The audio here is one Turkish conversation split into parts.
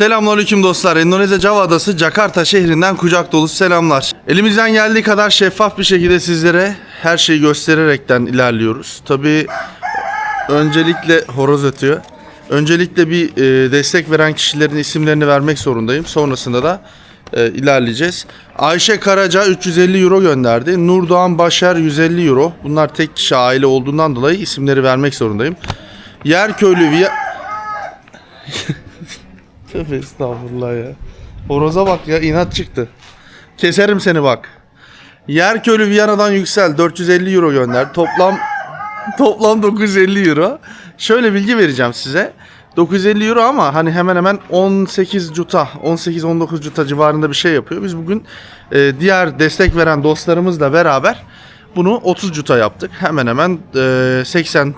Selamünaleyküm dostlar. Endonezya Java Adası Jakarta şehrinden kucak dolusu selamlar. Elimizden geldiği kadar şeffaf bir şekilde sizlere her şeyi göstererekten ilerliyoruz. Tabii öncelikle horoz ötüyor. Öncelikle bir destek veren kişilerin isimlerini vermek zorundayım. Sonrasında da ilerleyeceğiz. Ayşe Karaca 350 euro gönderdi. Nurdoğan Başer 150 euro. Bunlar tek kişi aile olduğundan dolayı isimleri vermek zorundayım. Yerköylü Tövbe estağfurullah ya. Horoza bak ya, inat çıktı. Keserim seni bak. Yerköylü Viyana'dan Yüksel 450 euro gönder. Toplam 950 euro. Şöyle bilgi vereceğim size. 950 euro ama hani hemen hemen 18-19 cuta civarında bir şey yapıyor. Biz bugün diğer destek veren dostlarımızla beraber bunu 30 cuta yaptık. Hemen hemen 80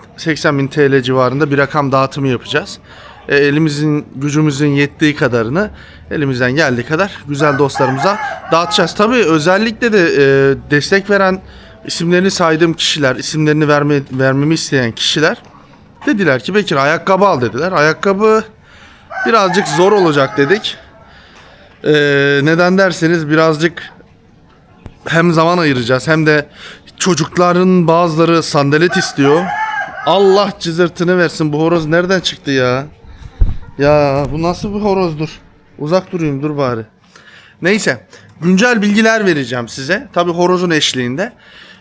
bin TL civarında bir rakam dağıtımı yapacağız. Elimizin, gücümüzün yettiği kadarını, elimizden geldiği kadar güzel dostlarımıza dağıtacağız. Tabii özellikle de destek veren, isimlerini saydığım kişiler, isimlerini vermemi isteyen kişiler dediler ki Bekir ayakkabı al dediler. Ayakkabı birazcık zor olacak dedik. Neden derseniz birazcık hem zaman ayıracağız hem de çocukların bazıları sandalet istiyor. Allah cızırtını versin, bu horoz nereden çıktı ya? Ya bu nasıl bir horozdur? Uzak durayım, dur bari. Neyse, güncel bilgiler vereceğim size. Tabii horozun eşliğinde.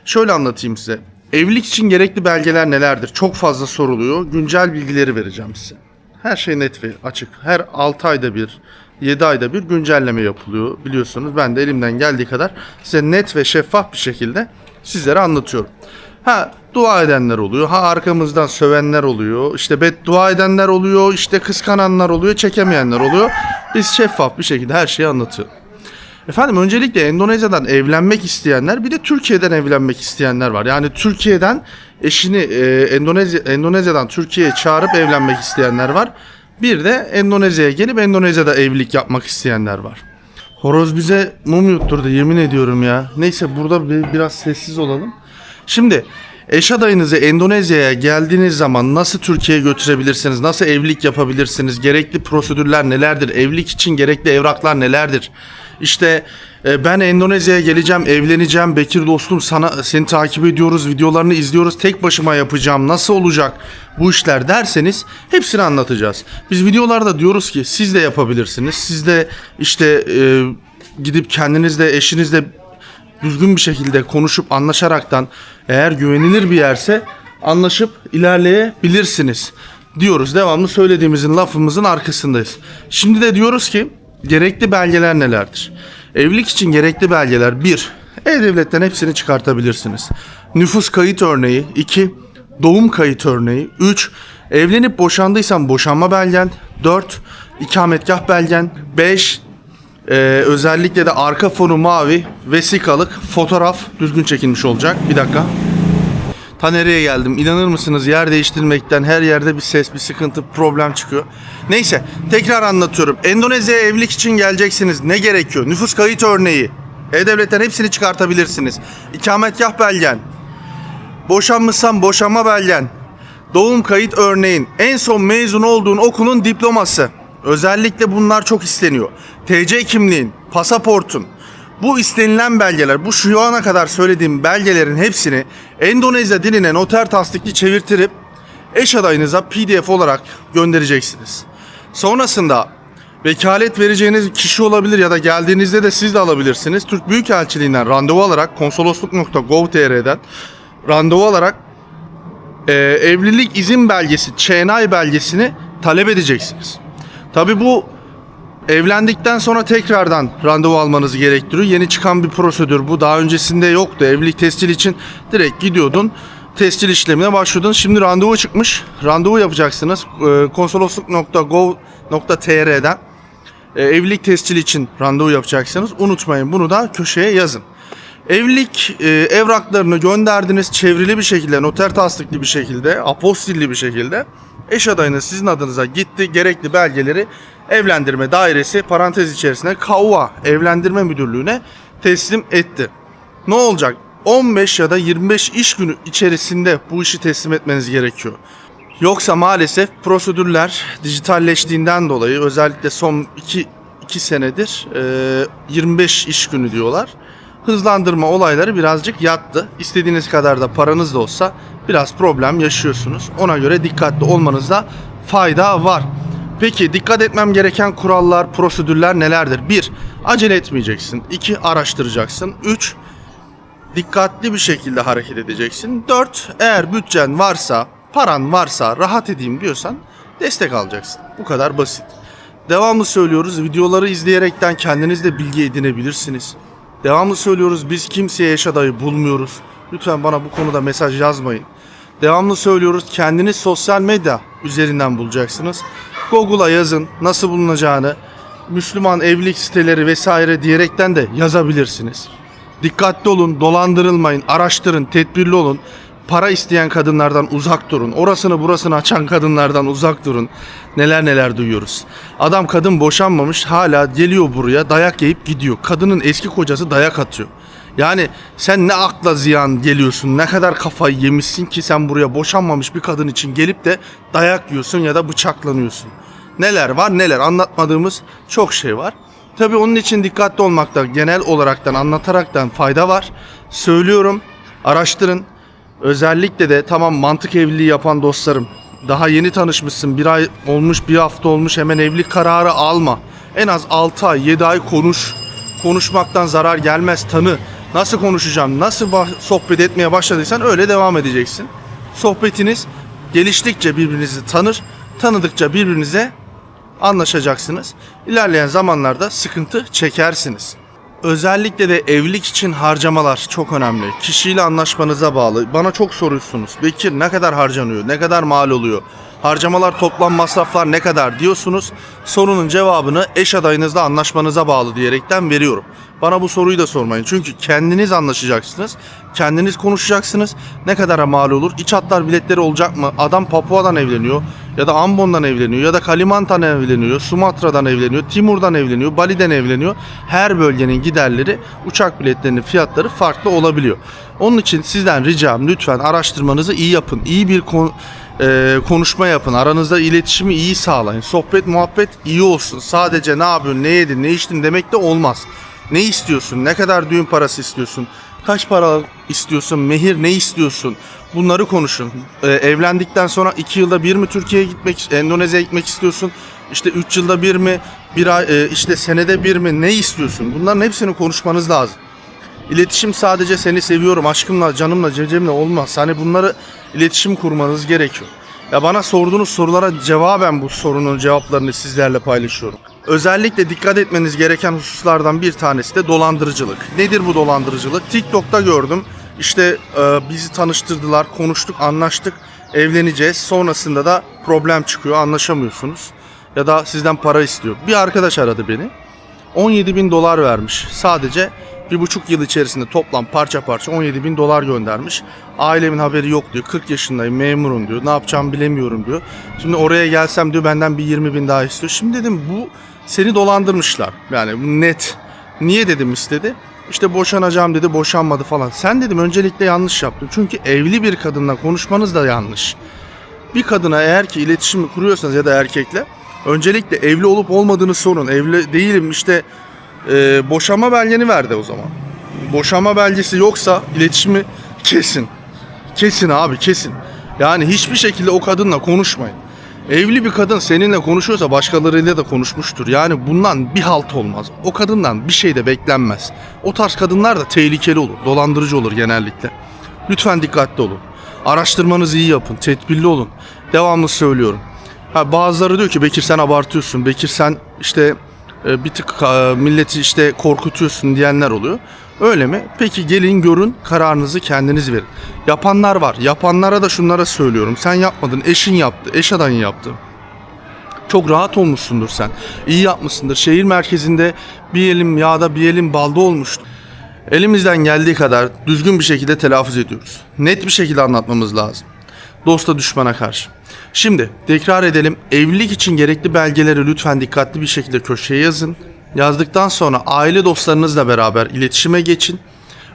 Şöyle anlatayım size. Evlilik için gerekli belgeler nelerdir? Çok fazla soruluyor. Güncel bilgileri vereceğim size. Her şey net ve açık. Her 6 ayda bir, 7 ayda bir güncelleme yapılıyor. Biliyorsunuz ben de elimden geldiği kadar size net ve şeffaf bir şekilde sizlere anlatıyorum. Dua edenler oluyor. Arkamızdan sövenler oluyor. İşte beddua edenler oluyor. İşte kıskananlar oluyor. Çekemeyenler oluyor. Biz şeffaf bir şekilde her şeyi anlatıyoruz. Efendim öncelikle Endonezya'dan evlenmek isteyenler, bir de Türkiye'den evlenmek isteyenler var. Yani Türkiye'den eşini Endonezya'dan Türkiye'ye çağırıp evlenmek isteyenler var. Bir de Endonezya'ya gelip Endonezya'da evlilik yapmak isteyenler var. Horoz bize mum yutturdu, yemin ediyorum ya. Neyse, burada biraz sessiz olalım. Şimdi eş adayınızı Endonezya'ya geldiğiniz zaman nasıl Türkiye'ye götürebilirsiniz? Nasıl evlilik yapabilirsiniz? Gerekli prosedürler nelerdir? Evlilik için gerekli evraklar nelerdir? İşte ben Endonezya'ya geleceğim, evleneceğim. Bekir dostum, seni takip ediyoruz, videolarını izliyoruz. Tek başıma yapacağım. Nasıl olacak bu işler derseniz hepsini anlatacağız. Biz videolarda diyoruz ki siz de yapabilirsiniz. Siz de işte gidip kendinizle, eşinizle düzgün bir şekilde konuşup anlaşaraktan, eğer güvenilir bir yerse anlaşıp ilerleyebilirsiniz diyoruz. Devamlı söylediğimizin, lafımızın arkasındayız. Şimdi de diyoruz ki gerekli belgeler nelerdir? Evlilik için gerekli belgeler: 1. E-Devlet'ten hepsini çıkartabilirsiniz. Nüfus kayıt örneği. 2. Doğum kayıt örneği. 3. Evlenip boşandıysan boşanma belgen. 4. İkametgah belgen. 5. Özellikle de arka fonu mavi, vesikalık, fotoğraf düzgün çekilmiş olacak. Bir dakika. Ta nereye geldim? İnanır mısınız? Yer değiştirmekten her yerde bir ses, bir sıkıntı, problem çıkıyor. Neyse, tekrar anlatıyorum. Endonezya'ya evlilik için geleceksiniz. Ne gerekiyor? Nüfus kayıt örneği. E-Devlet'ten hepsini çıkartabilirsiniz. İkametgah belgen. Boşanmışsan boşanma belgen. Doğum kayıt örneğin. En son mezun olduğun okulun diploması. Özellikle bunlar çok isteniyor. TC kimliğin, pasaportun. Bu istenilen belgeler, bu şu ana kadar söylediğim belgelerin hepsini Endonezya diline noter tasdikli çevirtirip eş adayınıza PDF olarak göndereceksiniz. Sonrasında vekalet vereceğiniz kişi olabilir ya da geldiğinizde de siz de alabilirsiniz. Türk Büyükelçiliğinden randevu alarak, konsolosluk.gov.tr'den randevu alarak evlilik izin belgesi, ÇNAY belgesini talep edeceksiniz. Tabii bu evlendikten sonra tekrardan randevu almanızı gerektiriyor. Yeni çıkan bir prosedür bu. Daha öncesinde yoktu. Evlilik tescil için direkt gidiyordun, tescil işlemine başlıyordun. Şimdi randevu çıkmış. Randevu yapacaksınız. Konsolosluk.gov.tr'den evlilik tescili için randevu yapacaksınız. Unutmayın, bunu da köşeye yazın. Evlilik evraklarını gönderdiniz, çevrili bir şekilde, noter tasdikli bir şekilde, apostilli bir şekilde. Eş adayınız sizin adınıza gitti, gerekli belgeleri evlendirme dairesi parantez içerisinde KUA Evlendirme Müdürlüğü'ne teslim etti. Ne olacak? 15 ya da 25 iş günü içerisinde bu işi teslim etmeniz gerekiyor. Yoksa maalesef prosedürler dijitalleştiğinden dolayı özellikle son 2 senedir 25 iş günü diyorlar. Hızlandırma olayları birazcık yattı. İstediğiniz kadar da paranız da olsa biraz problem yaşıyorsunuz. Ona göre dikkatli olmanızda fayda var. Peki dikkat etmem gereken kurallar, prosedürler nelerdir? 1. Acele etmeyeceksin. 2. Araştıracaksın. 3. Dikkatli bir şekilde hareket edeceksin. 4. Eğer bütçen varsa, paran varsa, rahat edeyim diyorsan destek alacaksın. Bu kadar basit. Devamlı söylüyoruz, videoları izleyerekten kendiniz de bilgi edinebilirsiniz. Devamlı söylüyoruz, biz kimseye yaş adayı bulmuyoruz. Lütfen bana bu konuda mesaj yazmayın. Devamlı söylüyoruz, kendiniz sosyal medya üzerinden bulacaksınız. Google'a yazın nasıl bulunacağını, Müslüman evlilik siteleri vesaire diyerekten de yazabilirsiniz. Dikkatli olun, dolandırılmayın, araştırın, tedbirli olun. Para isteyen kadınlardan uzak durun. Orasını burasını açan kadınlardan uzak durun. Neler neler duyuyoruz. Adam kadın boşanmamış hala geliyor buraya dayak yiyip gidiyor. Kadının eski kocası dayak atıyor. Yani sen ne akla ziyan geliyorsun, ne kadar kafayı yemişsin ki sen buraya boşanmamış bir kadın için gelip de dayak yiyorsun ya da bıçaklanıyorsun. Neler var neler, anlatmadığımız çok şey var. Tabii onun için dikkatli olmakta genel olaraktan anlataraktan fayda var. Söylüyorum, araştırın. Özellikle de tamam mantık evliliği yapan dostlarım, daha yeni tanışmışsın, bir ay olmuş, bir hafta olmuş, hemen evlilik kararı alma. En az 6 ay 7 ay konuş. Konuşmaktan zarar gelmez, tanı. Nasıl konuşacağım, nasıl sohbet etmeye başladıysan öyle devam edeceksin. Sohbetiniz geliştikçe birbirinizi tanır, tanıdıkça birbirinize anlaşacaksınız. İlerleyen zamanlarda sıkıntı çekersiniz. Özellikle de evlilik için harcamalar çok önemli. Kişiyle anlaşmanıza bağlı. Bana çok soruyorsunuz. Bekir ne kadar harcanıyor? Ne kadar mal oluyor? Harcamalar, toplam masraflar ne kadar diyorsunuz. Sorunun cevabını eş adayınızla anlaşmanıza bağlı diyerekten veriyorum. Bana bu soruyu da sormayın. Çünkü kendiniz anlaşacaksınız. Kendiniz konuşacaksınız. Ne kadara mal olur? İç hatlar biletleri olacak mı? Adam Papua'dan evleniyor. Ya da Ambon'dan evleniyor. Ya da Kalimantan evleniyor. Sumatra'dan evleniyor. Timur'dan evleniyor. Bali'den evleniyor. Her bölgenin giderleri, uçak biletlerinin fiyatları farklı olabiliyor. Onun için sizden ricam lütfen araştırmanızı iyi yapın. İyi bir konuşma yapın. Aranızda iletişimi iyi sağlayın. Sohbet muhabbet iyi olsun. Sadece ne yapıyorsun, ne yedin, ne içtin demek de olmaz. Ne istiyorsun? Ne kadar düğün parası istiyorsun? Kaç para istiyorsun? Mehir ne istiyorsun? Bunları konuşun. Evlendikten sonra 2 yılda bir mi Türkiye'ye gitmek, Endonezya'ya gitmek istiyorsun? İşte 3 yılda bir mi? Bir ay, işte senede bir mi? Ne istiyorsun? Bunların hepsini konuşmanız lazım. İletişim sadece seni seviyorum, aşkımla, canımla, cecemle olmaz. Hani bunları iletişim kurmanız gerekiyor. Ya bana sorduğunuz sorulara cevaben bu sorunun cevaplarını sizlerle paylaşıyorum. Özellikle dikkat etmeniz gereken hususlardan bir tanesi de dolandırıcılık. Nedir bu dolandırıcılık? TikTok'ta gördüm. İşte bizi tanıştırdılar, konuştuk, anlaştık, evleneceğiz. Sonrasında da problem çıkıyor, anlaşamıyorsunuz. Ya da sizden para istiyor. Bir arkadaş aradı beni. 17.000 dolar vermiş. Sadece 1,5 yıl içerisinde toplam parça parça 17.000 dolar göndermiş. Ailemin haberi yok diyor. 40 yaşındayım, memurum diyor. Ne yapacağımı bilemiyorum diyor. Şimdi oraya gelsem diyor benden bir 20.000 daha istiyor. Şimdi dedim bu seni dolandırmışlar. Yani bu net. Niye dedim istedi. İşte boşanacağım dedi, boşanmadı falan. Sen dedim öncelikle yanlış yaptın. Çünkü evli bir kadınla konuşmanız da yanlış. Bir kadına eğer ki iletişim kuruyorsanız ya da erkekle öncelikle evli olup olmadığını sorun. Evli değilim işte boşanma belgeni verdi o zaman. Boşanma belgesi yoksa iletişimi kesin. Kesin abi kesin. Yani hiçbir şekilde o kadınla konuşmayın. Evli bir kadın seninle konuşuyorsa başkalarıyla da konuşmuştur. Yani bundan bir halt olmaz. O kadından bir şey de beklenmez. O tarz kadınlar da tehlikeli olur. Dolandırıcı olur genellikle. Lütfen dikkatli olun. Araştırmanızı iyi yapın. Tedbirli olun. Devamlı söylüyorum. Bazıları diyor ki Bekir sen abartıyorsun. Bekir sen işte bir tık milleti işte korkutuyorsun diyenler oluyor. Öyle mi? Peki gelin görün, kararınızı kendiniz verin. Yapanlar var. Yapanlara da şunlara söylüyorum. Sen yapmadın, eşin yaptı, eş adayın yaptı. Çok rahat olmuşsundur sen. İyi yapmışsındır. Şehir merkezinde bir elim yağda bir elim balda olmuştu. Elimizden geldiği kadar düzgün bir şekilde telaffuz ediyoruz. Net bir şekilde anlatmamız lazım. Dosta düşmana karşı. Şimdi tekrar edelim. Evlilik için gerekli belgeleri lütfen dikkatli bir şekilde köşeye yazın. Yazdıktan sonra aile dostlarınızla beraber iletişime geçin.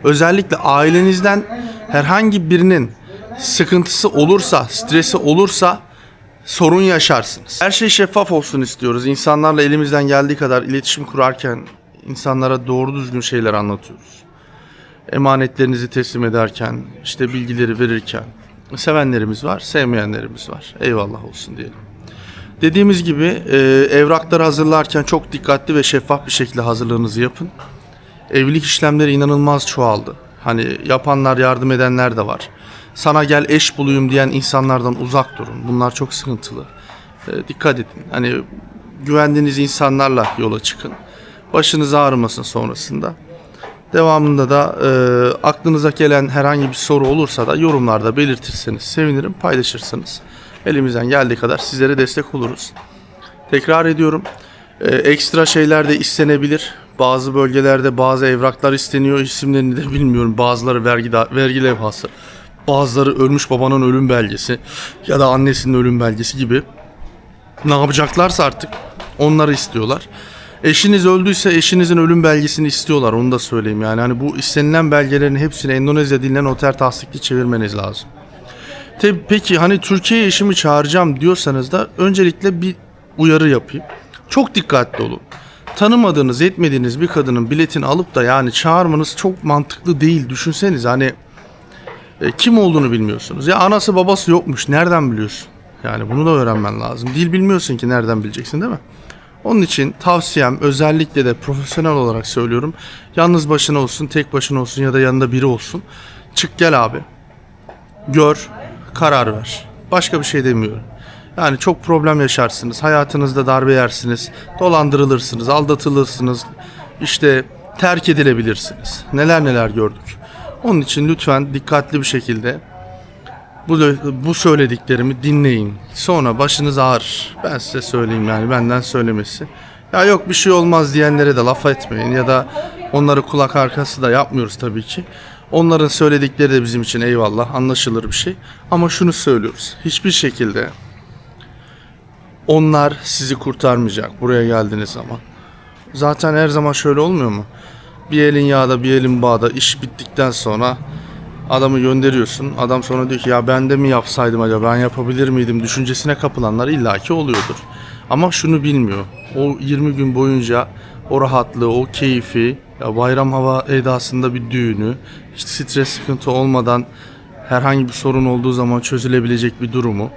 Özellikle ailenizden herhangi birinin sıkıntısı olursa, stresi olursa sorun yaşarsınız. Her şey şeffaf olsun istiyoruz. İnsanlarla elimizden geldiği kadar iletişim kurarken insanlara doğru düzgün şeyler anlatıyoruz. Emanetlerinizi teslim ederken, işte bilgileri verirken sevenlerimiz var, sevmeyenlerimiz var. Eyvallah olsun diyelim. Dediğimiz gibi evrakları hazırlarken çok dikkatli ve şeffaf bir şekilde hazırlığınızı yapın. Evlilik işlemleri inanılmaz çoğaldı. Hani yapanlar, yardım edenler de var. Sana gel eş bulayım diyen insanlardan uzak durun. Bunlar çok sıkıntılı. Dikkat edin. Hani güvendiğiniz insanlarla yola çıkın. Başınız ağrımasın sonrasında. Devamında da aklınıza gelen herhangi bir soru olursa da yorumlarda belirtirseniz sevinirim, paylaşırsanız. Elimizden geldiği kadar sizlere destek oluruz. Tekrar ediyorum. Ekstra şeyler de istenebilir. Bazı bölgelerde bazı evraklar isteniyor. İsimlerini de bilmiyorum. Bazıları vergi levhası. Bazıları ölmüş babanın ölüm belgesi ya da annesinin ölüm belgesi gibi. Ne yapacaklarsa artık onları istiyorlar. Eşiniz öldüyse eşinizin ölüm belgesini istiyorlar. Onu da söyleyeyim yani. Hani bu istenilen belgelerin hepsini Endonezya diline noter tasdikli çevirmeniz lazım. Peki hani Türkiye'ye eşimi çağıracağım diyorsanız da öncelikle bir uyarı yapayım. Çok dikkatli olun. Tanımadığınız, etmediğiniz bir kadının biletini alıp da yani çağırmanız çok mantıklı değil. Düşünseniz hani kim olduğunu bilmiyorsunuz. Ya anası babası yokmuş. Nereden biliyorsun? Yani bunu da öğrenmen lazım. Dil bilmiyorsun ki nereden bileceksin, değil mi? Onun için tavsiyem, özellikle de profesyonel olarak söylüyorum. Yalnız başına olsun, tek başına olsun ya da yanında biri olsun. Çık gel abi. Gör, karar ver. Başka bir şey demiyorum. Yani çok problem yaşarsınız. Hayatınızda darbe yersiniz. Dolandırılırsınız, aldatılırsınız. İşte terk edilebilirsiniz. Neler neler gördük. Onun için lütfen dikkatli bir şekilde bu söylediklerimi dinleyin. Sonra başınız ağrır. Ben size söyleyeyim, yani benden söylemesi. Ya yok bir şey olmaz diyenlere de laf etmeyin ya da onları kulak arkası da yapmıyoruz tabii ki. Onların söyledikleri de bizim için eyvallah, anlaşılır bir şey. Ama şunu söylüyoruz. Hiçbir şekilde onlar sizi kurtarmayacak buraya geldiğiniz zaman. Zaten her zaman şöyle olmuyor mu? Bir elin yağda bir elin bağda, iş bittikten sonra adamı gönderiyorsun. Adam sonra diyor ki ya ben de mi yapsaydım acaba, ben yapabilir miydim düşüncesine kapılanlar illaki oluyordur. Ama şunu bilmiyor. O 20 gün boyunca o rahatlığı, o keyfi, ya bayram hava edasında bir düğünü, hiç stres sıkıntı olmadan herhangi bir sorun olduğu zaman çözülebilecek bir durumu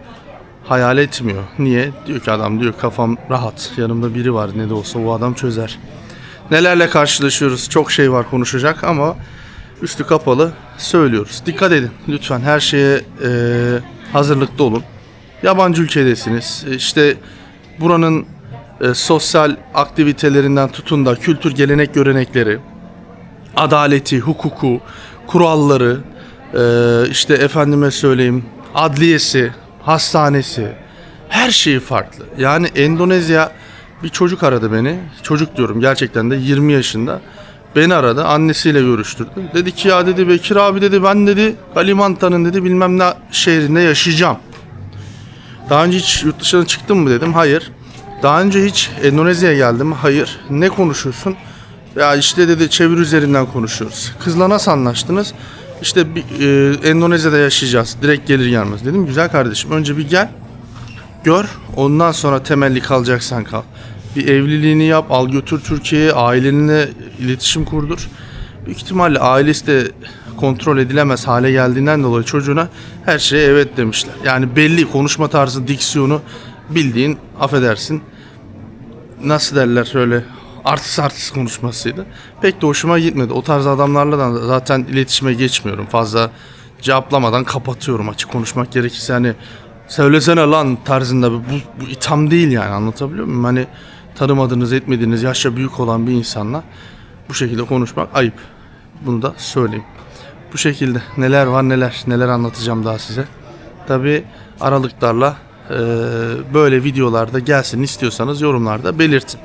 hayal etmiyor. Niye? Diyor ki adam, diyor kafam rahat. Yanımda biri var, ne de olsa o adam çözer. Nelerle karşılaşıyoruz? Çok şey var konuşacak ama üstü kapalı söylüyoruz. Dikkat edin lütfen, her şeye hazırlıklı olun. Yabancı ülkedesiniz. İşte buranın sosyal aktivitelerinden tutun da kültür, gelenek, görenekleri, adaleti, hukuku, kuralları, işte efendime söyleyeyim adliyesi, hastanesi, her şeyi farklı. Yani Endonezya, bir çocuk aradı beni. Çocuk diyorum, gerçekten de 20 yaşında. Beni aradı, annesiyle görüştürdü. Dedi ki ya dedi Bekir abi dedi, ben dedi Kalimantan'ın dedi bilmem ne şehrinde yaşayacağım. Daha önce hiç yurt dışına çıktın mı dedim. Hayır. Daha önce hiç Endonezya'ya geldim mi? Hayır. Ne konuşuyorsun? Ya işte dedi çevir üzerinden konuşuyoruz. Kızla nasıl anlaştınız? İşte Endonezya'da yaşayacağız. Direkt gelir gelmez. Dedim güzel kardeşim, önce bir gel. Gör. Ondan sonra temelli kalacaksan kal. Bir evliliğini yap. Al götür Türkiye'ye. Ailenle iletişim kurdur. Büyük ihtimalle ailesi de kontrol edilemez hale geldiğinden dolayı çocuğuna her şeye evet demişler. Yani belli konuşma tarzı, diksiyonu bildiğin, affedersin, nasıl derler, öyle artist konuşmasıydı. Pek de hoşuma gitmedi. O tarz adamlarla da zaten iletişime geçmiyorum. Fazla cevaplamadan kapatıyorum, açık konuşmak gerekirse. Hani söylesene lan tarzında, bu itham değil yani, anlatabiliyor muyum? Hani tanımadığınız, etmediğiniz, yaşça büyük olan bir insanla bu şekilde konuşmak ayıp. Bunu da söyleyeyim. Bu şekilde neler var neler anlatacağım daha size. Tabii aralıklarla böyle videolarda gelsin istiyorsanız yorumlarda belirtin.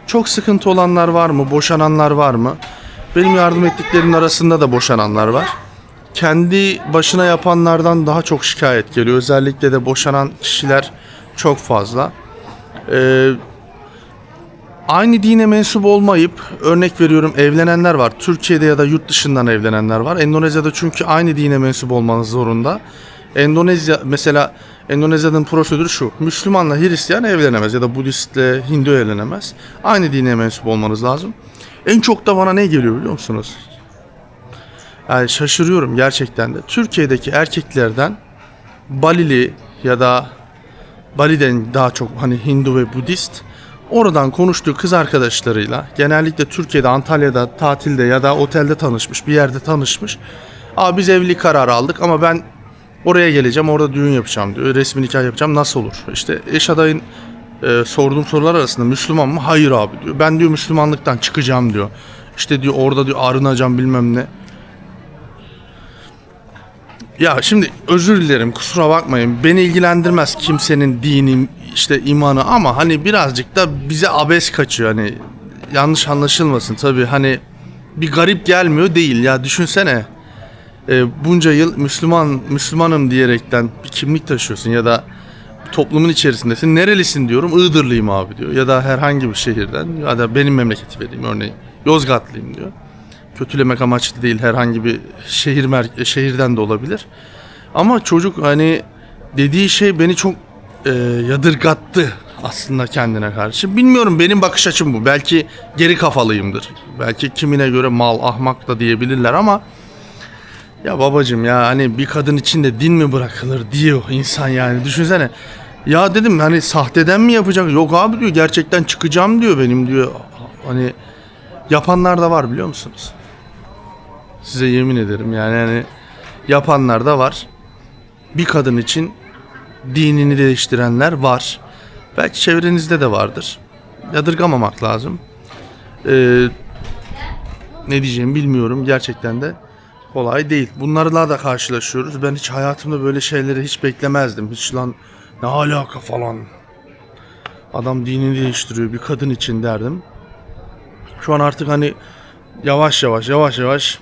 Çok sıkıntı olanlar var mı? Boşananlar var mı? Benim yardım ettiklerimin arasında da boşananlar var. Kendi başına yapanlardan daha çok şikayet geliyor. Özellikle de boşanan kişiler çok fazla. Aynı dine mensup olmayıp, örnek veriyorum, evlenenler var. Türkiye'de ya da yurt dışından evlenenler var. Endonezya'da çünkü aynı dine mensup olmanız zorunda. Endonezya mesela, Endonezya'nın prosedürü şu: Müslümanla Hristiyan evlenemez ya da Budistle Hindu evlenemez. Aynı dine mensup olmanız lazım. En çok da bana ne geliyor biliyor musunuz? Yani şaşırıyorum gerçekten de. Türkiye'deki erkeklerden Balili ya da Bali'den daha çok hani Hindu ve Budist, oradan konuştuğu kız arkadaşlarıyla genellikle Türkiye'de, Antalya'da tatilde ya da otelde tanışmış, bir yerde tanışmış. Abi biz evlilik kararı aldık ama ben oraya geleceğim, orada düğün yapacağım diyor. Resmi nikah yapacağım, nasıl olur? İşte eş adayın sorduğum sorular arasında Müslüman mı? Hayır abi diyor. Ben diyor Müslümanlıktan çıkacağım diyor. İşte diyor orada diyor arınacağım bilmem ne. Ya şimdi özür dilerim, kusura bakmayın. Beni ilgilendirmez kimsenin dini, işte imanı, ama hani birazcık da bize abes kaçıyor. Hani yanlış anlaşılmasın tabii, hani bir garip gelmiyor değil ya, düşünsene. Bunca yıl Müslümanım diyerekten bir kimlik taşıyorsun ya da toplumun içerisindesin. Nerelisin diyorum, Iğdırlıyım abi diyor. Ya da herhangi bir şehirden, ya da benim memleketi vereyim örneğin, Yozgatlıyım diyor. Kötülemek amaçlı değil, herhangi bir şehirden de olabilir. Ama çocuk hani dediği şey beni çok yadırgattı aslında kendine karşı. Bilmiyorum, benim bakış açım bu. Belki geri kafalıyımdır. Belki kimine göre mal, ahmak da diyebilirler ama ya babacım, ya hani bir kadın için de din mi bırakılır diyor insan yani. Düşünsene. Ya dedim hani sahteden mi yapacak? Yok abi diyor, gerçekten çıkacağım diyor benim diyor. Hani yapanlar da var biliyor musunuz? Size yemin ederim yani hani yapanlar da var. Bir kadın için dinini değiştirenler var. Belki çevrenizde de vardır. Yadırgamamak lazım. Ne diyeceğimi bilmiyorum. Gerçekten de kolay değil. Bunlarla da karşılaşıyoruz. Ben hiç hayatımda böyle şeyleri hiç beklemezdim. Hiç lan ne alaka falan. Adam dinini değiştiriyor bir kadın için derdim. Şu an artık hani yavaş yavaş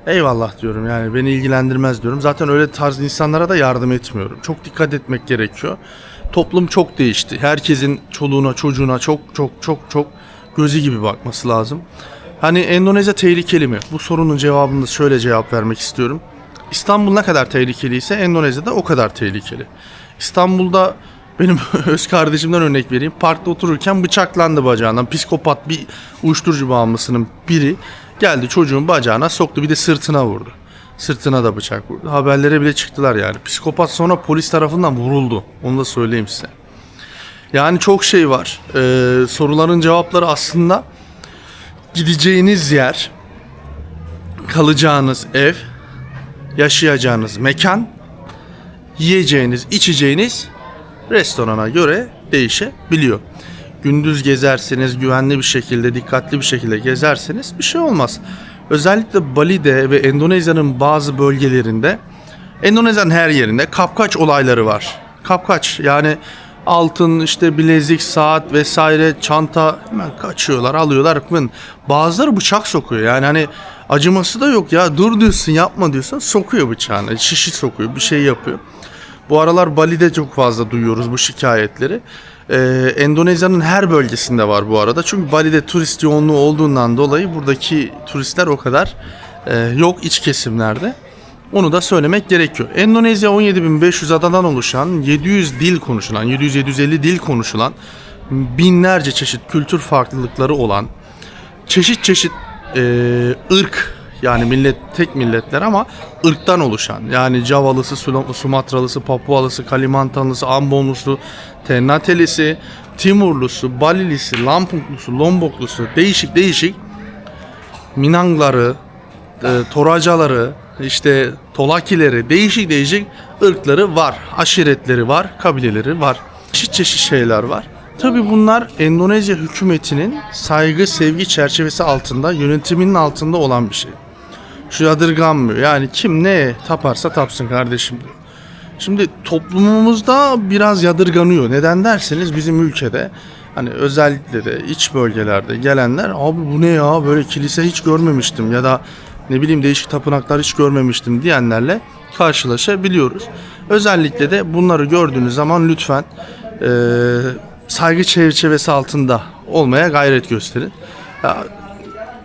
eyvallah diyorum, yani beni ilgilendirmez diyorum. Zaten öyle tarz insanlara da yardım etmiyorum. Çok dikkat etmek gerekiyor. Toplum çok değişti. Herkesin çoluğuna çocuğuna çok gözü gibi bakması lazım. Hani Endonezya tehlikeli mi? Bu sorunun cevabını da şöyle cevap vermek istiyorum. İstanbul ne kadar tehlikeliyse Endonezya'da o kadar tehlikeli. İstanbul'da benim öz kardeşimden örnek vereyim. Parkta otururken bıçaklandı bacağından. Psikopat bir uyuşturucu bağımlısının biri geldi çocuğun bacağına soktu, bir de sırtına vurdu. Sırtına da bıçak vurdu. Haberlere bile çıktılar yani. Psikopat sonra polis tarafından vuruldu. Onu da söyleyeyim size. Yani çok şey var. Soruların cevapları aslında gideceğiniz yer, kalacağınız ev, yaşayacağınız mekan, yiyeceğiniz, içeceğiniz restorana göre değişebiliyor. Gündüz gezerseniz, güvenli bir şekilde, dikkatli bir şekilde gezerseniz bir şey olmaz. Özellikle Bali'de ve Endonezya'nın bazı bölgelerinde, Endonezya'nın her yerinde kapkaç olayları var. Kapkaç yani altın, işte bilezik, saat vesaire, çanta, hemen kaçıyorlar, alıyorlar. Bazıları bıçak sokuyor. Yani hani acıması da yok ya. Dur diyorsun, yapma diyorsan sokuyor bıçağını. Şişi sokuyor, bir şey yapıyor. Bu aralar Bali'de çok fazla duyuyoruz bu şikayetleri. Endonezya'nın her bölgesinde var bu arada. Çünkü Bali'de turist yoğunluğu olduğundan dolayı buradaki turistler o kadar yok iç kesimlerde. Onu da söylemek gerekiyor. Endonezya 17.500 adadan oluşan, 700 dil konuşulan, 700-750 dil konuşulan, binlerce çeşit kültür farklılıkları olan, çeşit ırk, yani millet, tek milletler ama ırktan oluşan, yani Javalısı, Sumatralısı, Papualısı, Kalimantanlısı, Ambonlusu, Ternatelisi, Timurlusu, Balilisi, Lampunglusu, Lomboklusu, değişik Minangları, Toracaları, işte Tolakileri, değişik ırkları var, aşiretleri var, kabileleri var, çeşit şeyler var. Tabii bunlar Endonezya hükümetinin saygı, sevgi çerçevesi altında, yönetiminin altında olan bir şey. Şu yadırganmıyor. Yani kim ne taparsa tapsın kardeşim diyor. Şimdi toplumumuzda biraz yadırganıyor. Neden derseniz bizim ülkede hani özellikle de iç bölgelerde gelenler, abi bu ne ya, böyle kilise hiç görmemiştim ya da ne bileyim değişik tapınaklar hiç görmemiştim diyenlerle karşılaşabiliyoruz. Özellikle de bunları gördüğünüz zaman lütfen saygı çerçevesi altında olmaya gayret gösterin. Ya,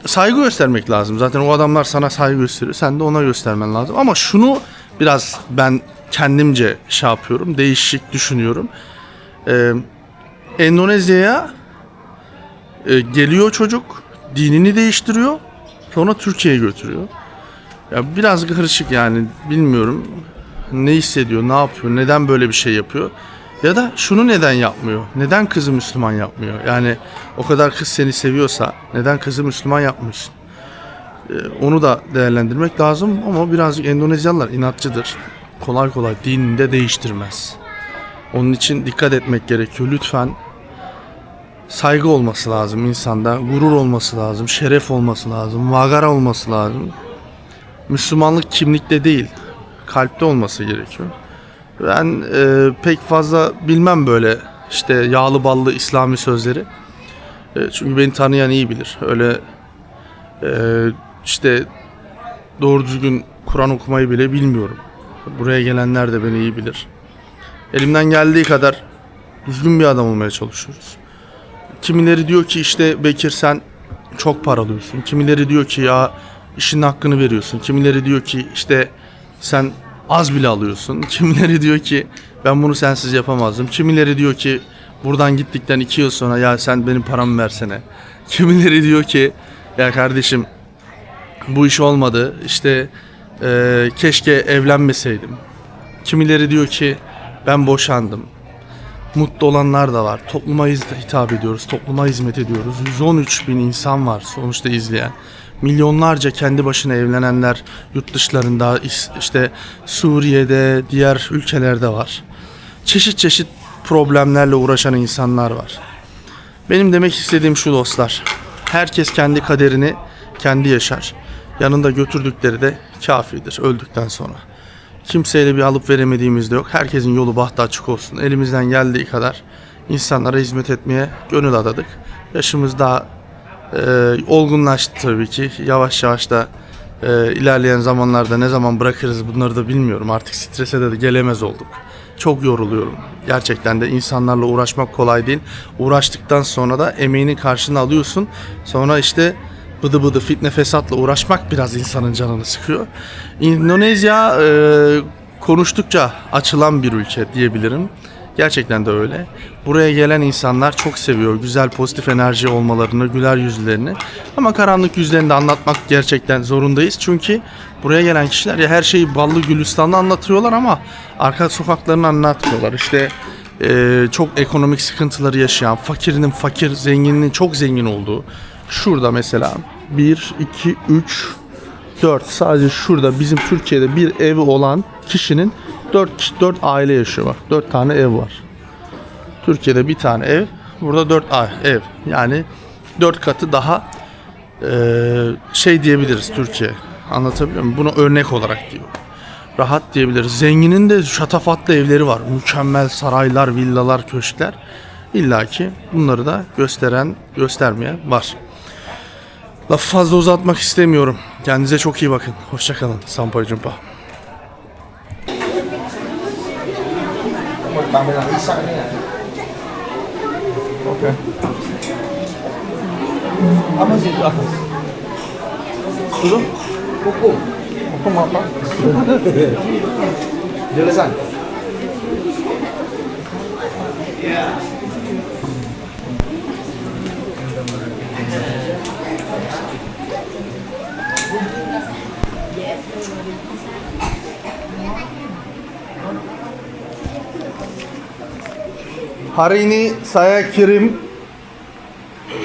saygı göstermek lazım. Zaten o adamlar sana saygı gösteriyor. Sen de ona göstermen lazım. Ama şunu biraz ben kendimce şey yapıyorum, değişik düşünüyorum. Endonezya'ya geliyor çocuk, dinini değiştiriyor, sonra Türkiye'ye götürüyor. Ya biraz karışık yani, bilmiyorum ne hissediyor, ne yapıyor, neden böyle bir şey yapıyor. Ya da şunu neden yapmıyor? Neden kızı Müslüman yapmıyor? Yani o kadar kız seni seviyorsa neden kızı Müslüman yapmıyorsun? Onu da değerlendirmek lazım ama birazcık Endonezyalılar inatçıdır. Kolay kolay dinini de değiştirmez. Onun için dikkat etmek gerekiyor. Lütfen saygı olması lazım insanda, gurur olması lazım, şeref olması lazım, vagara olması lazım. Müslümanlık kimlikte değil, kalpte olması gerekiyor. Ben pek fazla bilmem böyle işte yağlı ballı İslami sözleri. Çünkü beni tanıyan iyi bilir. Öyle işte doğru düzgün Kur'an okumayı bile bilmiyorum. Buraya gelenler de beni iyi bilir. Elimden geldiği kadar düzgün bir adam olmaya çalışıyoruz. Kimileri diyor ki işte Bekir sen çok paralıyorsun. Kimileri diyor ki ya işin hakkını veriyorsun. Kimileri diyor ki işte sen az bile alıyorsun. Kimileri diyor ki ben bunu sensiz yapamazdım. Kimileri diyor ki buradan gittikten 2 yıl sonra ya sen benim paramı versene. Kimileri diyor ki ya kardeşim bu iş olmadı işte keşke evlenmeseydim. Kimileri diyor ki ben boşandım. Mutlu olanlar da var. Topluma hitap ediyoruz. Topluma hizmet ediyoruz. 113 bin insan var sonuçta izleyen. Milyonlarca kendi başına evlenenler yurt dışlarında işte Suriye'de diğer ülkelerde var. Çeşit çeşit problemlerle uğraşan insanlar var. Benim demek istediğim şu dostlar. Herkes kendi kaderini kendi yaşar. Yanında götürdükleri de kafidir öldükten sonra. Kimseyle bir alıp veremediğimiz de yok. Herkesin yolu bahtı açık olsun. Elimizden geldiği kadar insanlara hizmet etmeye gönül adadık. Yaşımız daha olgunlaştı tabii ki. Yavaş yavaş da ilerleyen zamanlarda ne zaman bırakırız bunları da bilmiyorum. Artık strese de gelemez olduk. Çok yoruluyorum. Gerçekten de insanlarla uğraşmak kolay değil. Uğraştıktan sonra da emeğinin karşılığını alıyorsun. Sonra işte bıdı bıdı fitne fesatla uğraşmak biraz insanın canını sıkıyor. Endonezya konuştukça açılan bir ülke diyebilirim. Gerçekten de öyle. Buraya gelen insanlar çok seviyor güzel pozitif enerji olmalarını, güler yüzlerini. Ama karanlık yüzlerini de anlatmak gerçekten zorundayız. Çünkü buraya gelen kişiler ya her şeyi ballı gülistanlı anlatıyorlar ama arka sokaklarını anlatmıyorlar. İşte çok ekonomik sıkıntıları yaşayan, fakirinin fakir, zengininin çok zengin olduğu. Şurada mesela 1, 2, 3, 4 sadece şurada bizim Türkiye'de bir evi olan kişinin 4 aile yaşıyor bak. 4 tane ev var. Türkiye'de bir tane ev, burada 4 ev. Yani 4 katı daha şey diyebiliriz Türkiye. Anlatabiliyor muyum? Bunu örnek olarak diyor. Rahat diyebiliriz. Zenginin de şatafatlı evleri var. Mükemmel saraylar, villalar, köşkler. İlla ki bunları da göstermeyen var. Lafı fazla uzatmak istemiyorum. Kendinize çok iyi bakın. Hoşça kalın. Sampai jumpa. Okay. Apa sih itu atas? Suruh? Hukum. Hukum apa? Jelasan. Hari ini saya kirim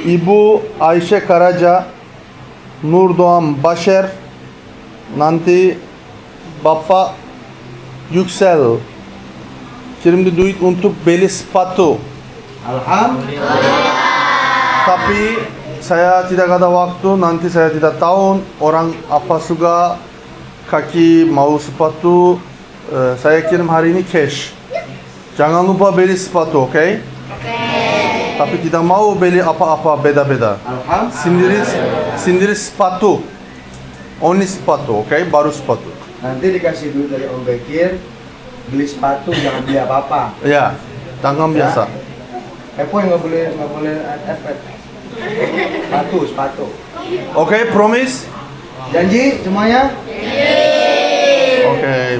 Ibu Ayşe Karaca, Nur Doğan Başer, nanti Bapak Yüksel. Kirim duit untuk beli sepatu. Alhamdulillah. Tapi saya tidak ada waktu, nanti saya tidak tahu orang apa suka kaki mau sepatu. Saya kirim hari ini cash. Jangan lupa beli sepatu, oke? Okay? Tapi tidak mau beli apa-apa beda-beda. Sendiri sepatu. Only sepatu, oke? Okay? Baru sepatu. Nanti dikasih duit dari Om Bekir, beli sepatu, jangan beli apa-apa. Ya, tangan biasa. Epo nggak boleh efek. Sepatu. Oke, okay, promise? Janji semuanya? Oke, okay,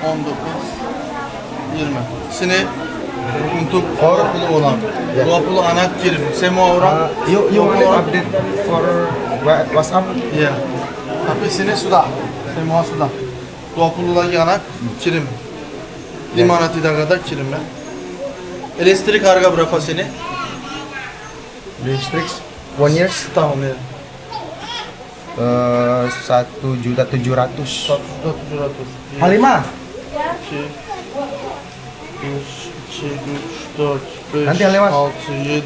19, 20. Sini untuk 20 orang. 20 anak kirim. Semua orang. You 20 want orang. update for WhatsApp? Iya. Tapi sini sudah. Semua sudah. 20 lagi anak kirim. 5 tidak kadar kirim ya. Elektrik harga berapa sini? District 1 year Tahun ya. 1.700.000. 1.700. Halimah. 2, 3, 4, 5, Nanti lewat. 6, 7,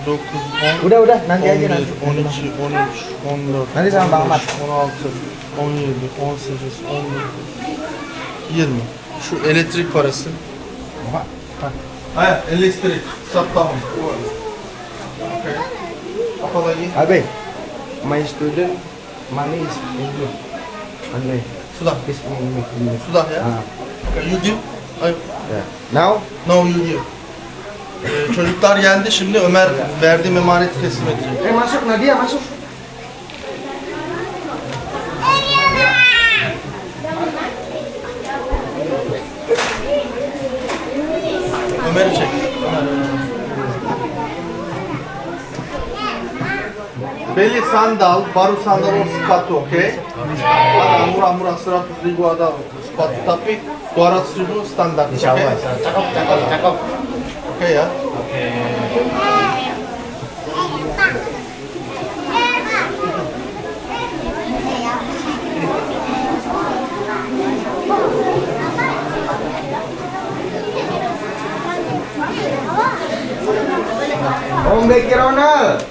8, 9, 10, 11, Udah nanti aja 11, nanti. 12, 13, 14, Nanti sama Bang Ahmad. 16, 17, 18, 19, 20. Şu elektrik parası. Hayır, elektrik. Sat tahun. Okay. Apa lagi? Abe, my student money is English. Only. Sudah. This English. Sudah ya. Ah, Okay, you give. Ayo. yeah. Now, No, you give. Çocuklar yendi, şimdi Ömer verdiğim emaneti teslim edecek. masuk Nadia masuk. Ömer'i çek. Beli sandal, baru sandal or sepatu, okay? Ada murah-murah 100.000 ada sepatu, tapi 200.000 standar. Insyaallah. Okay? Cakep. Oke ya. Om Becky Ronald.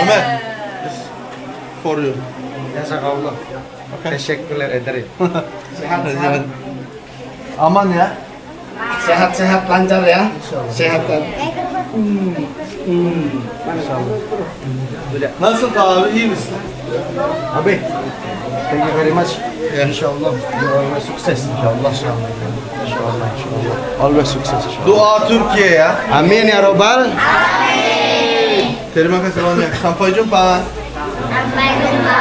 Ömer. This for you. Jazakallah. Okay. Teşekkürler ederim. Sehat. Aman ya. Sehat-sehat lancar ya. Sehat. Nasıl abi, iyi misin? Abi, thank you very much. Yeah. Insyaallah you always sukses. Insyaallah. Insyaallah. Always sukses. Doa Türkiye ya. Amin ya robbal. Terima kasih banyak. Sampai jumpa. Sampai jumpa.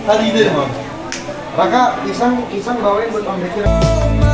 Hadi gidelim abi. Raka, pisang bawain buat Om Becky.